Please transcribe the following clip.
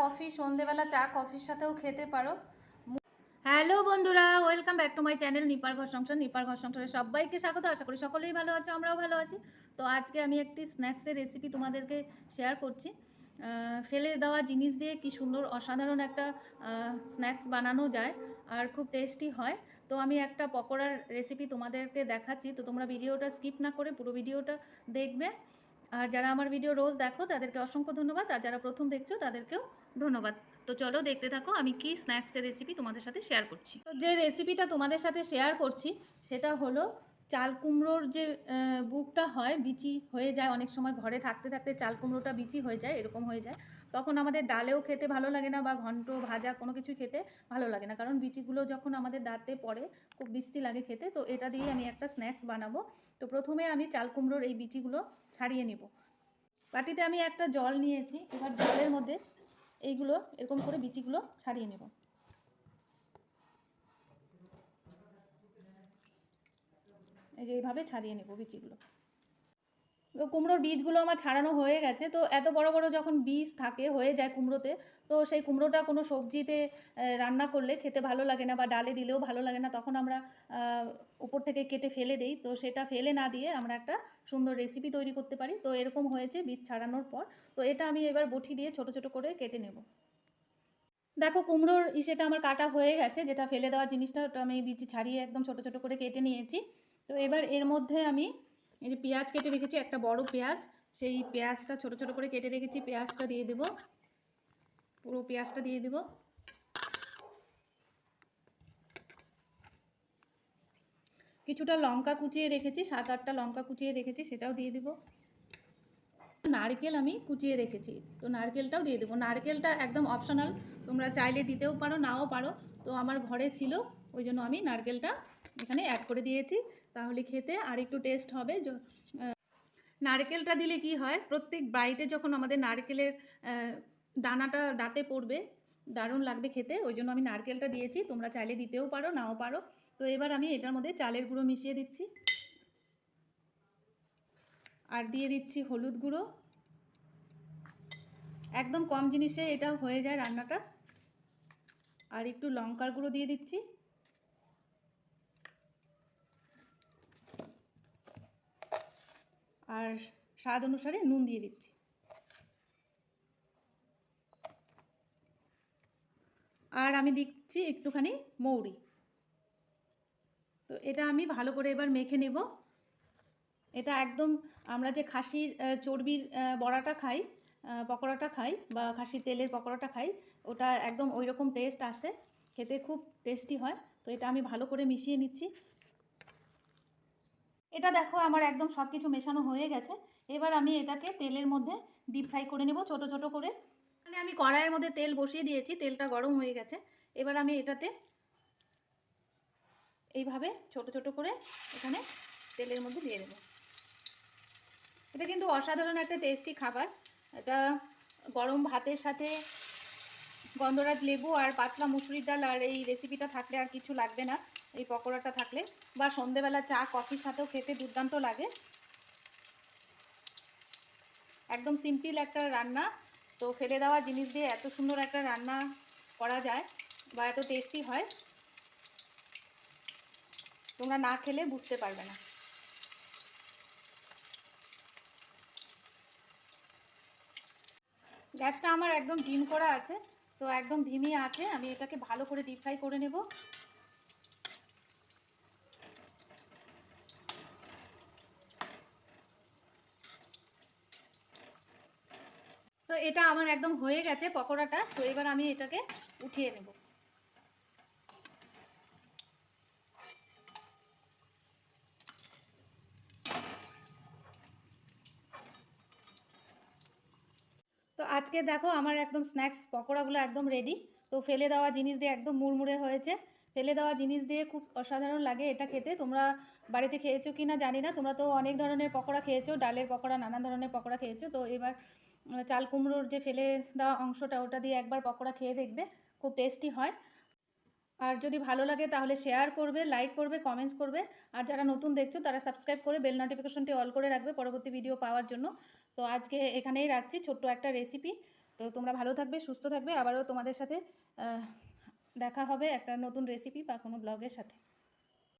Coffee সন্ধেবেলা চা কফির সাথেও খেতে পারো। হ্যালো বন্ধুরা, welcome back to my channel নিপার ঘর সংসার। নিপার ঘর সংসারে সবাইকে স্বাগত। আশা করি সকলেই ভালো আছো, আমরাও ভালো আছি। তো আজকে আমি একটি স্ন্যাক্সের রেসিপি তোমাদেরকে শেয়ার করছি। ফেলে দেওয়া জিনিস দিয়ে কি সুন্দর অসাধারণ একটা স্ন্যাক্স বানানো যায় আর খুব টেস্টি হয়। তো আমি একটা পকোড়ার রেসিপি তোমাদেরকে দেখাচ্ছি, তো তোমরা ভিডিওটা স্কিপ না করে পুরো ভিডিওটা দেখবে। আর যারা আমার ভিডিও রোজ দেখো তাদেরকে অসংখ্য ধন্যবাদ, আর যারা প্রথম দেখছো তাদেরকেও ধন্যবাদ। তো চলো দেখতে থাকো আমি কি স্ন্যাক্সের রেসিপি তোমাদের সাথে শেয়ার করছি। তো যে রেসিপিটা তোমাদের সাথে শেয়ার করছি সেটা হলো চাল কুমড়োর যে বুকটা হয়, বিচি হয়ে যায় অনেক সময়, ঘরে থাকতে থাকতে চাল কুমড়োটা বিচি হয়ে যায়, এরকম হয়ে যায়। তখন আমাদের ডালেও খেতে ভালো লাগে না, বা ঘন্ট ভাজা কোনো কিছু খেতে ভালো লাগে না, কারণ বিচিগুলো যখন আমাদের দাঁতে পড়ে খুব বিশ্রী লাগে খেতে। তো এটা দিয়ে আমি একটা স্ন্যাক্স বানাবো। তো প্রথমে আমি চাল কুমড়োর এই বিচিগুলো ছাড়িয়ে নেব। বাটিতে আমি একটা জল নিয়েছি, এবার জলের মধ্যে এইগুলো এরকম করে বিচিগুলো ছাড়িয়ে নেব। এই যে এইভাবে ছাড়িয়ে নেব বিচিগুলো। তো কুমড়োর বীজগুলো আমার ছাড়ানো হয়ে গেছে। তো এত বড় বড় যখন বীজ থাকে হয়ে যায় কুমড়োতে, তো সেই কুমড়োটা কোনো সবজিতে রান্না করলে খেতে ভালো লাগে না, বা ডালে দিলেও ভালো লাগে না, তখন আমরা উপর থেকে কেটে ফেলে দেই। তো সেটা ফেলে না দিয়ে আমরা একটা সুন্দর রেসিপি তৈরি করতে পারি। তো এরকম হয়েছে বীজ ছাড়ানোর পর। তো এটা আমি এবার বটি দিয়ে ছোট ছোট করে কেটে নেব। দেখো কুমড়োর ইসেটা আমার কাটা হয়ে গেছে, যেটা ফেলে দেওয়া জিনিসটা ওটা আমি বিচি ছাড়িয়ে একদম ছোট ছোট করে কেটে নিয়েছি। তো এবার এর মধ্যে আমি এই যে পেঁয়াজ কেটে রেখেছি, একটা বড় পেঁয়াজ, সেই পেঁয়াজটা ছোট ছোট করে কেটে রেখেছি, পেঁয়াজটা দিয়ে দেব, পুরো পেঁয়াজটা দিয়ে দেব। কিছুটা লঙ্কা কুচিয়ে রেখেছি, 7-8টা লঙ্কা কুচিয়ে রেখেছি, সেটাও দিয়ে দেব। নারকেল আমি কুচিয়ে রেখেছি, তো নারকেলটাও দিয়ে দেবো। নারকেলটা একদম অপশনাল, তোমরা চাইলে দিতেও পারো নাও পারো। তো আমার ঘরে ছিল, ওই জন্য আমি নারকেলটা এখানে অ্যাড করে দিয়েছি, তাহলে খেতে আর একটু টেস্ট হবে। নারকেলটা দিলে কি হয়, প্রত্যেক বাইটে যখন আমাদের নারকেলের দানাটা দাঁতে পড়বে দারুণ লাগবে খেতে, ওই জন্য আমি নারকেলটা দিয়েছি। তোমরা চাইলে দিতেও পারো নাও পারো। তো এবার আমি এটার মধ্যে চালের গুঁড়ো মিশিয়ে দিচ্ছি, আর দিয়ে দিচ্ছি হলুদ গুঁড়ো। একদম কম জিনিসে এটা হয়ে যায় রান্নাটা। আর একটু লঙ্কার গুঁড়ো দিয়ে দিচ্ছি, আর স্বাদ অনুসারে নুন দিয়ে দিচ্ছি। আর আমি দিচ্ছি একটুখানি মৌরি। তো এটা আমি ভালো করে এবার মেখে নেব। এটা একদম আমরা যে খাসির চর্বির বড়াটা খাই, পকোড়াটা খাই, বা খাসির তেলের পকোড়াটা খাই, ওটা একদম ওই রকম টেস্ট আসে, খেতে খুব টেস্টি হয়। তো এটা আমি ভালো করে মিশিয়ে নিচ্ছি। এটা দেখো আমার একদম সব কিছু মেশানো হয়ে গেছে। এবার আমি এটাকে তেলের মধ্যে ডিপ ফ্রাই করে নেব ছোট ছোট করে। মানে আমি কড়াইয়ের মধ্যে তেল বসিয়ে দিয়েছি, তেলটা গরম হয়ে গেছে। এবার আমি এটাতে এইভাবে ছোট ছোট করে এখানে তেলের মধ্যে দিয়ে দেবো। এটা কিন্তু অসাধারণ একটা টেস্টি খাবার। এটা গরম ভাতের সাথে গন্ধরাজ লেবু আর পাতলা মুসুরির ডাল আর এই রেসিপিটা থাকলে আর কিছু লাগবে না, এই পকোড়াটা থাকলে, বা সন্ধেবেলা চা কফির সাথেও খেতে দুর্দান্ত লাগে। একদম সিম্পল একটা রান্না, তো ফেলে দেওয়া জিনিস দিয়ে এত সুন্দর একটা রান্না করা যায় বা এত টেস্টি হয়, তোমরা না খেলে বুঝতে পারবে না। গ্যাসটা আমার একদম ডিম করা আছে, তো একদম ধিমি আছে আমি এটাকে ভালো করে ডিপ ফ্রাই করে নেব। তো এটা আমার একদম হয়ে গেছে পকোড়াটা। তো এবার আমি এটাকে উঠিয়ে নেব। তো আজকে দেখো আমার একদম স্ন্যাক্স পকোড়াগুলো একদম রেডি। তো ফেলে দেওয়া জিনিস দিয়ে একদম মুড়মুড়ে হয়েছে, ফেলে দেওয়া জিনিস দিয়ে খুব অসাধারণ লাগে এটা খেতে। তোমরা বাড়িতে খেয়েছো কি না জানি না, তোমরা তো অনেক ধরনের পকোড়া খেয়েছো, ডালের পকোড়া, নানান ধরনের পকোড়া খেয়েছো। তো এবার চাল কুমড়োর যে ফেলে দেওয়া অংশটা, ওটা দিয়ে একবার পকোড়া খেয়ে দেখবে, খুব টেস্টি হয়। আর যদি ভালো লাগে তাহলে শেয়ার করবে, লাইক করবে, কমেন্টস করবে। আর যারা নতুন দেখছো তারা সাবস্ক্রাইব করে বেল নোটিফিকেশনটি অল করে রাখবে পরবর্তী ভিডিও পাওয়ার জন্য। তো আজকে এখানেই রাখছি ছোট্ট একটা রেসিপি। তো তোমরা ভালো থাকবে, সুস্থ থাকবে, আবারও তোমাদের সাথে দেখা হবে একটা নতুন রেসিপি বা কোনো ব্লগের সাথে।